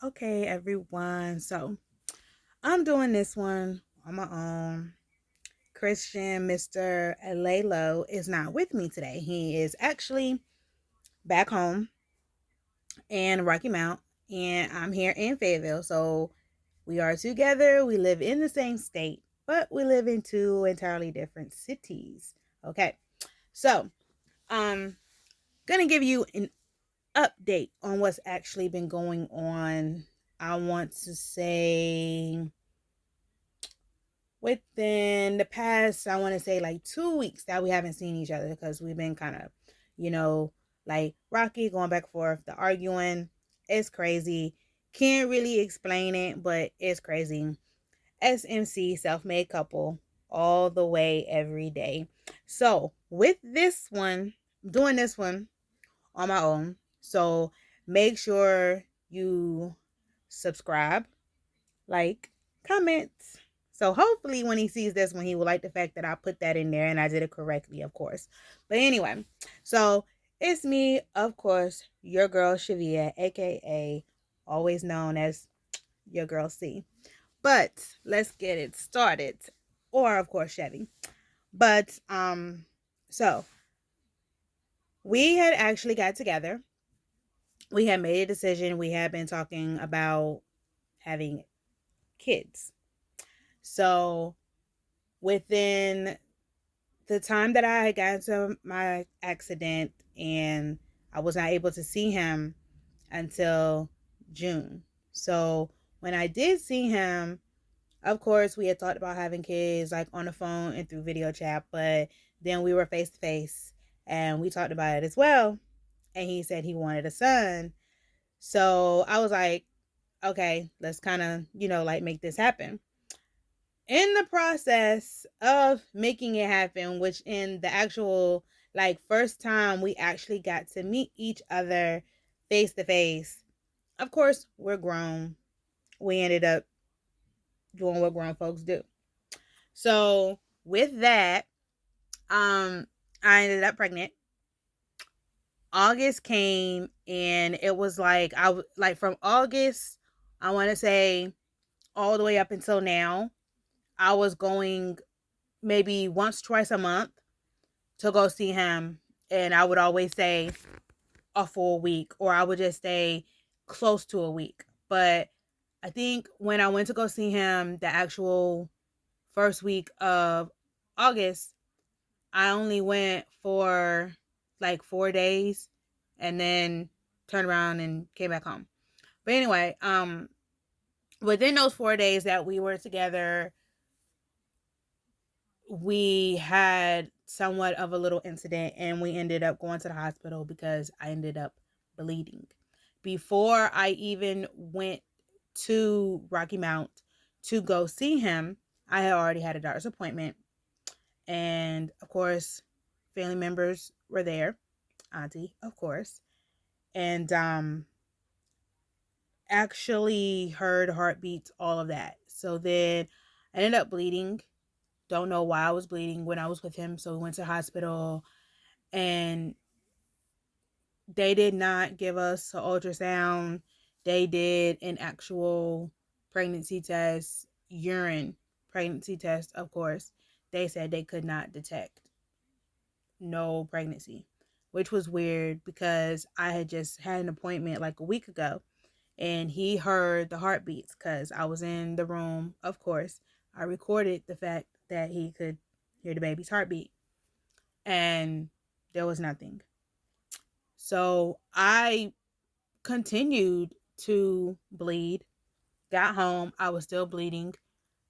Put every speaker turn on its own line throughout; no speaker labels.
Okay, everyone. So I'm doing this one on my own. Christian, Mr. LayLow, is not with me today. He is actually back home in Rocky Mount, and I'm here in Fayetteville. So we are together. We live in the same state, but we live in two entirely different cities. Okay, so um, gonna give you an update on what's actually been going on. I want to say within the past, I want to say like 2 weeks that we haven't seen each other because we've been kind of, you know, like rocky, going back and forth, the arguing. It's crazy. Can't really explain it, but it's crazy. SMC, self made couple, all the way every day. So, with this one, doing this one on my own. So, make sure you subscribe, like, comment. So hopefully when he sees this one, he will like the fact that I put that in there and I did it correctly, of course. But anyway, so it's me, of course, your girl Shavia, aka always known as your girl C. But let's get it started. Or of course Chevy. But so we had actually got together. We had made a decision. We had been talking about having kids. So within the time that I had gotten into my accident and I was not able to see him until June. So when I did see him, of course, we had talked about having kids like on the phone and through video chat, but then we were face to face and we talked about it as well. And he said he wanted a son. So I was like, okay, let's kind of, like make this happen. In the process of making it happen, which in the actual like first time we actually got to meet each other face to face, of course we're grown. We ended up doing what grown folks do. So with that, I ended up pregnant. August came and it was like like from August, I want to say all the way up until now, I was going maybe once, twice a month to go see him. And I would always say a full week, or I would just stay close to a week. But I think when I went to go see him the actual first week of August, I only went for like 4 days and then turned around and came back home. But anyway, within those 4 days that we were together, we had somewhat of a little incident and we ended up going to the hospital because I ended up bleeding. Before I even went to Rocky Mount to go see him, I had already had a doctor's appointment. And of course, family members were there, auntie, of course. And actually heard heartbeats, all of that. So then I ended up bleeding. Don't know why I was bleeding when I was with him. So we went to the hospital and they did not give us an ultrasound. They did an actual pregnancy test, urine pregnancy test, of course. They said they could not detect no pregnancy, which was weird because I had just had an appointment like a week ago and he heard the heartbeats because I was in the room, of course. I recorded the fact that he could hear the baby's heartbeat and there was nothing. So I continued to bleed, got home, I was still bleeding,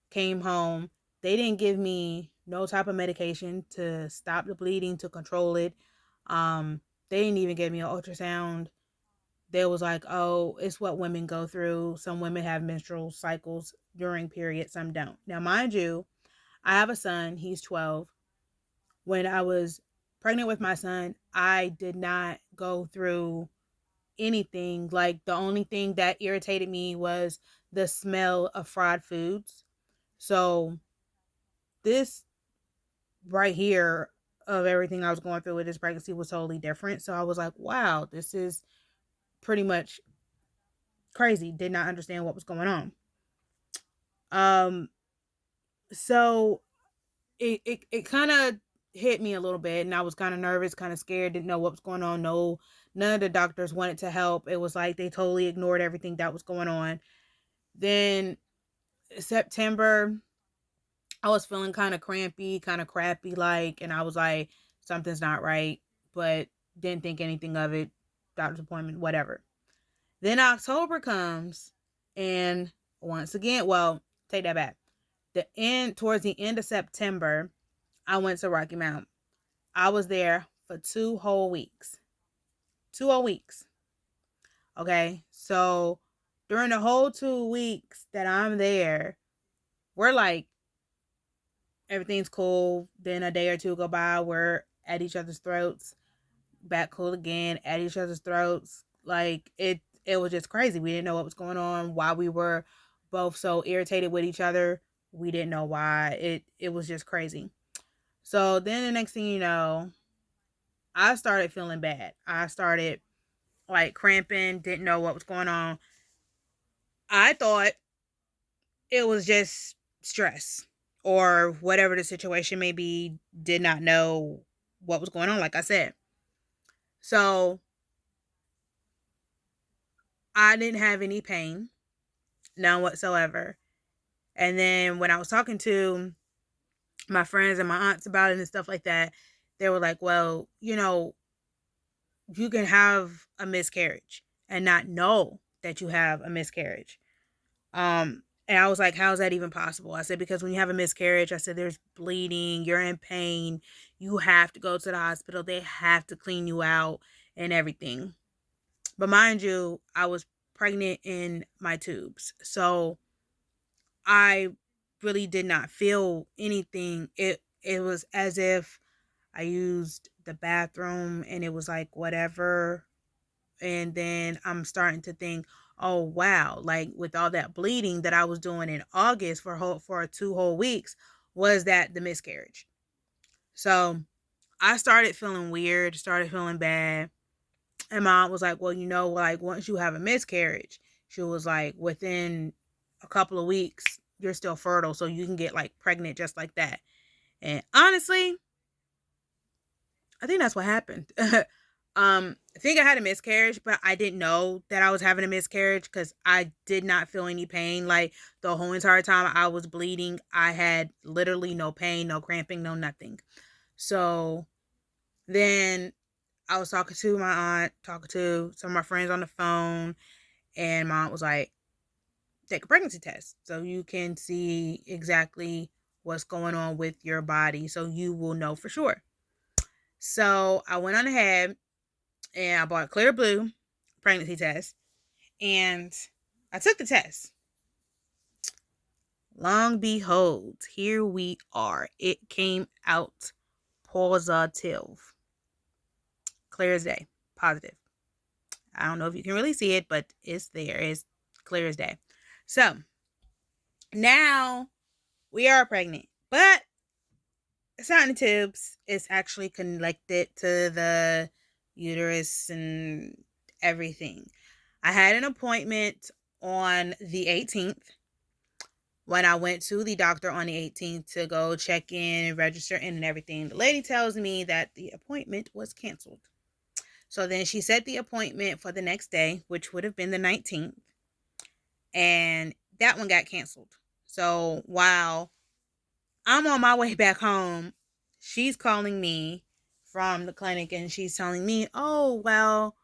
came home. They didn't give me no type of medication to stop the bleeding, to control it. They didn't even give me an ultrasound. They was like, oh, it's what women go through. Some women have menstrual cycles during periods, some don't. Now, mind you, I have a son, he's 12. When I was pregnant with my son, I did not go through anything. Like the only thing that irritated me was the smell of fried foods. So this right here of everything I was going through with this pregnancy was totally different. So I was like, wow, this is pretty much Crazy. Did not understand what was going on. Um, so it kind of hit me a little bit, and I was kind of nervous, kind of scared, didn't know what was going on. No, none of the doctors wanted to help. It was like they totally ignored everything that was going on. Then September, I was feeling kind of crampy, kind of crappy, like, and I was like, something's not right, but didn't think anything of it. Doctor's appointment, whatever. Then October comes, and once again, well, take that back. Towards the end of September, I went to Rocky Mount. I was there for 2 whole weeks. 2 whole weeks. Okay. So during the whole 2 weeks that I'm there, we're like, everything's cool. Then a day or two go by, we're at each other's throats, back cool again, at each other's throats. Like it was just crazy. We didn't know what was going on, why we were both so irritated with each other. We didn't know why. It was just crazy. So then the next thing you know, I started feeling bad. I started like cramping, didn't know what was going on. I thought it was just stress or whatever the situation may be, did not know what was going on, like I said. So I didn't have any pain, none whatsoever. And then when I was talking to my friends and my aunts about it and stuff like that, they were like, well, you can have a miscarriage and not know that you have a miscarriage. And I was like, how is that even possible? I said, because when you have a miscarriage, I said, there's bleeding, you're in pain, you have to go to the hospital, they have to clean you out and everything. But mind you, I was pregnant in my tubes. So I really did not feel anything. It was as if I used the bathroom and it was like whatever. And then I'm starting to think, oh wow, like with all that bleeding that I was doing in August for 2 whole weeks, was that the miscarriage? So I started feeling weird, started feeling bad. And my aunt was like, well, like once you have a miscarriage, she was like, within a couple of weeks, you're still fertile, so you can get like pregnant just like that. And honestly, I think that's what happened. I think I had a miscarriage, but I didn't know that I was having a miscarriage because I did not feel any pain. Like the whole entire time I was bleeding, I had literally no pain, no cramping, no nothing. So then I was talking to my aunt, talking to some of my friends on the phone, and my aunt was like, take a pregnancy test so you can see exactly what's going on with your body so you will know for sure. So I went on ahead and I bought a Clear Blue pregnancy test, and I took the test. Long behold, here we are. It came out positive. Clear as day. Positive. I don't know if you can really see it, but it's there. It's clear as day. So now we are pregnant, but it's not in the tubes. It's actually connected to the uterus and everything. I had an appointment on the 18th. When I went to the doctor on the 18th to go check in and register in and everything, the lady tells me that the appointment was canceled. So then she set the appointment for the next day, which would have been the 19th, and that one got canceled. So while I'm on my way back home, she's calling me from the clinic and she's telling me, oh, well,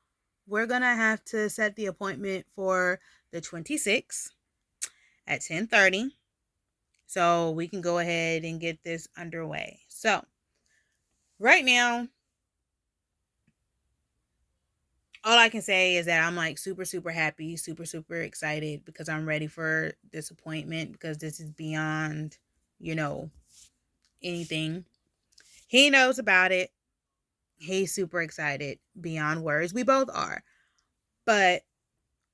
we're going to have to set the appointment for the 26th at 10:30 so we can go ahead and get this underway. So right now, all I can say is that I'm like super, super happy, super, super excited because I'm ready for this appointment because this is beyond, anything. He knows about it. He's super excited beyond words. We both are. But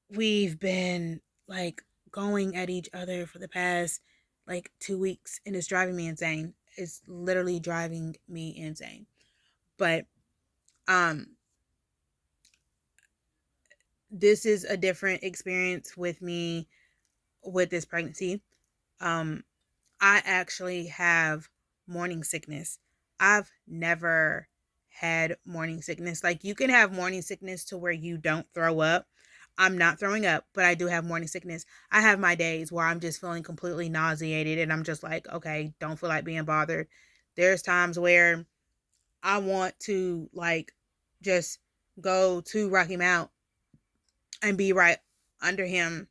we've been like going at each other for the past like 2 weeks and it's driving me insane. It's literally driving me insane. But um this is a different experience with me with this pregnancy. Um, I actually have morning sickness. I've never had morning sickness. Like, you can have morning sickness to where you don't throw up. I'm not throwing up, but I do have morning sickness. I have my days where I'm just feeling completely nauseated and I'm just like, okay, don't feel like being bothered. There's times where I want to like just go to Rocky Mount and be right under him,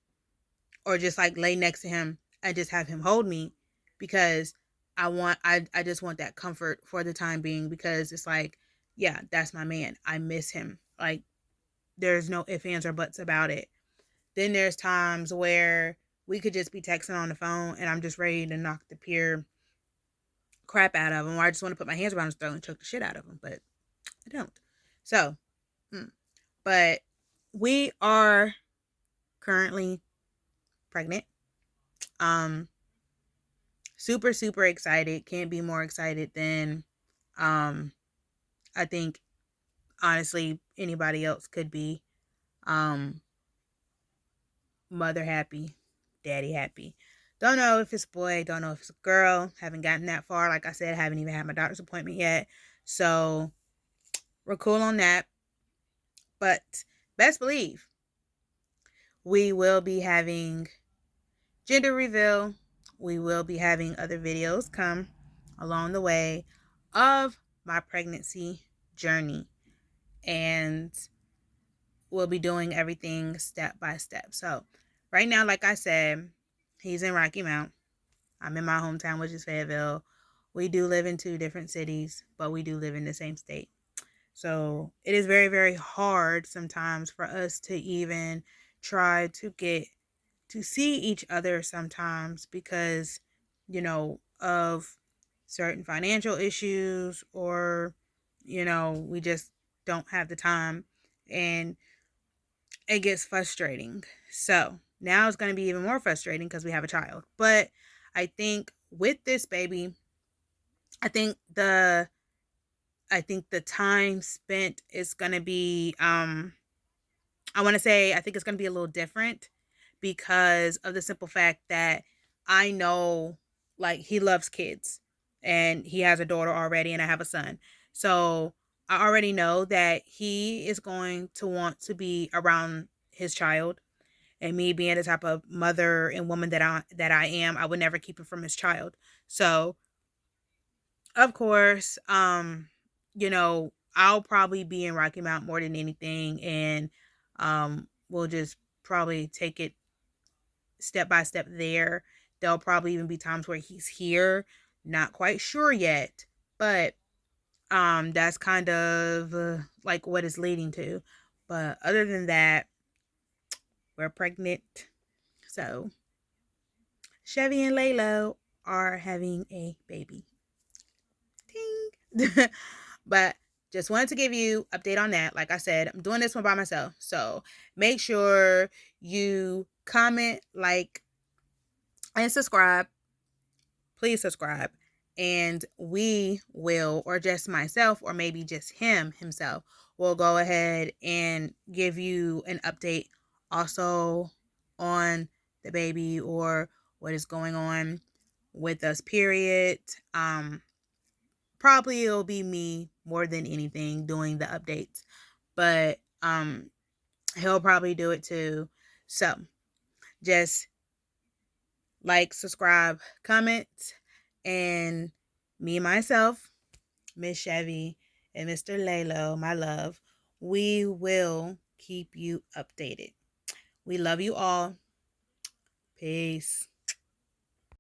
or just like lay next to him and just have him hold me, because I just want that comfort for the time being, because it's like, yeah, that's my man. I miss him. Like, there's no ifs, ands, or buts about it. Then there's times where we could just be texting on the phone and I'm just ready to knock the pure crap out of him, or I just want to put my hands around his throat and choke the shit out of him, but I don't. So, but we are currently pregnant. Um, Super, super excited. Can't be more excited than um I think honestly anybody else could be. Um Mother happy, daddy happy. Don't know if it's a boy, don't know if it's a girl. Haven't gotten that far. Like I said, haven't even had my doctor's appointment yet. So we're cool on that. But best believe we will be having gender reveal. We will be having other videos come along the way of my pregnancy journey. And we'll be doing everything step by step. So right now, like I said, he's in Rocky Mount. I'm in my hometown, which is Fayetteville. We do live in two different cities, but we do live in the same state. So it is very, very hard sometimes for us to even try to get to see each other sometimes, because, of certain financial issues, or, we just don't have the time, and it gets frustrating. So now it's going to be even more frustrating because we have a child. But I think with this baby, I think the time spent is going to be I think it's going to be a little different, because of the simple fact that I know, like, he loves kids and he has a daughter already and I have a son. So I already know that he is going to want to be around his child, and me being the type of mother and woman that I am, I would never keep him from his child. So, of course, I'll probably be in Rocky Mount more than anything, and we'll just probably take it step by step there. There'll probably even be times where he's here, not quite sure yet, but that's kind of like what it's leading to. But other than that, we're pregnant. So Chevy&LayLow are having a baby. Ding. But just wanted to give you update on that. Like I said, I'm doing this one by myself. So make sure you comment, like, and subscribe. Please subscribe. And we will, or just myself, or maybe just himself, will go ahead and give you an update also on the baby, or what is going on with us, period. Probably it'll be me more than anything doing the updates, but he'll probably do it too. So just like, subscribe, comment, and me, myself, Miss Chevy, and Mr. LayLow, my love, we will keep you updated. We love you all. Peace.